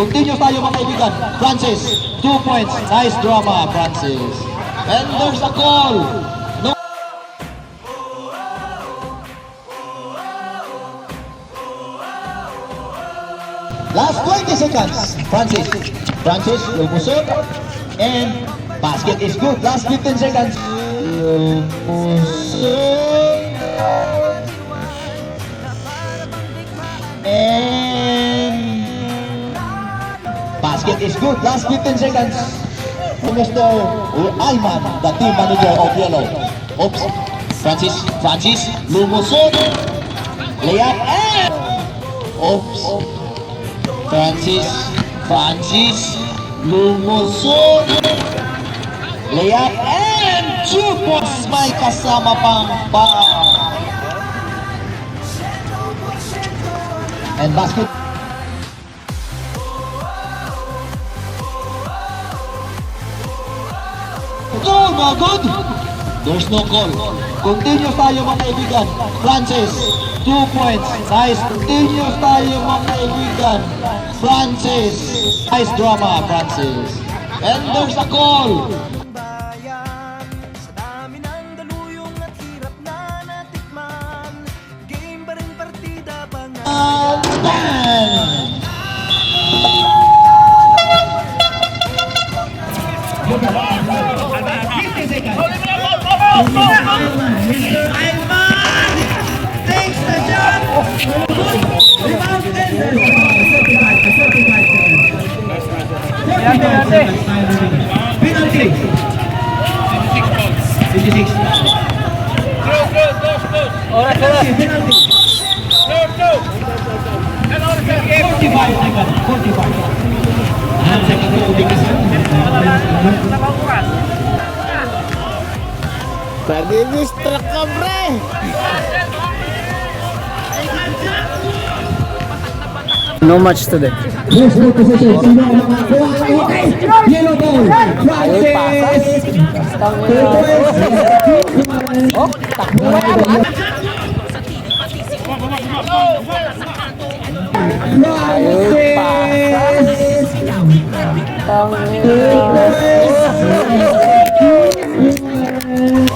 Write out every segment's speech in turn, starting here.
Continuous tayo mga kaibigan. Francis, 2 points. Nice drama, Francis. And there's a call. No. Last 20 seconds. Francis. Francis, lumusot. And basket is good. Last 15 seconds. Lumusot. And basket is good. Last 15 seconds. Mr. Ayman, the team manager of Yellow. Oops. Francis, lumusot. Layup and oops. Francis, lumusot. Layup and 2 points. May kasama pang and basket. Goal, no good. There's no call. Continuous tayo mga kaibigan. Francis, 2 points. Nice. Continuous tayo mga kaibigan. Francis. Nice drama, Francis. And there's a call. Mr. Ayman takes the shot. Rebound and 45 penalty. 56. Penalty. 45 seconds. 45. And second Pag-distract ka, pre! No match today. Next ball position. Sino ang makakuha? Okay! Yellow ball. Francis! 2 points. Oh, takbo na yan.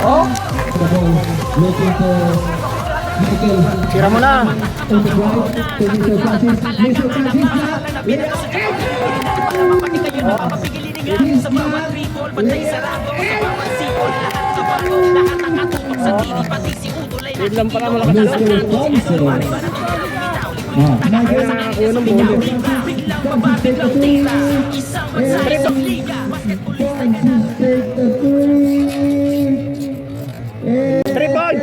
Oh, Looking for Michael. tira mo na. On the right to Mr. Francis. Mr. Francis Yun lang pala malakas na. Mr. Thompson. Nakakuha ng bolo. Triple!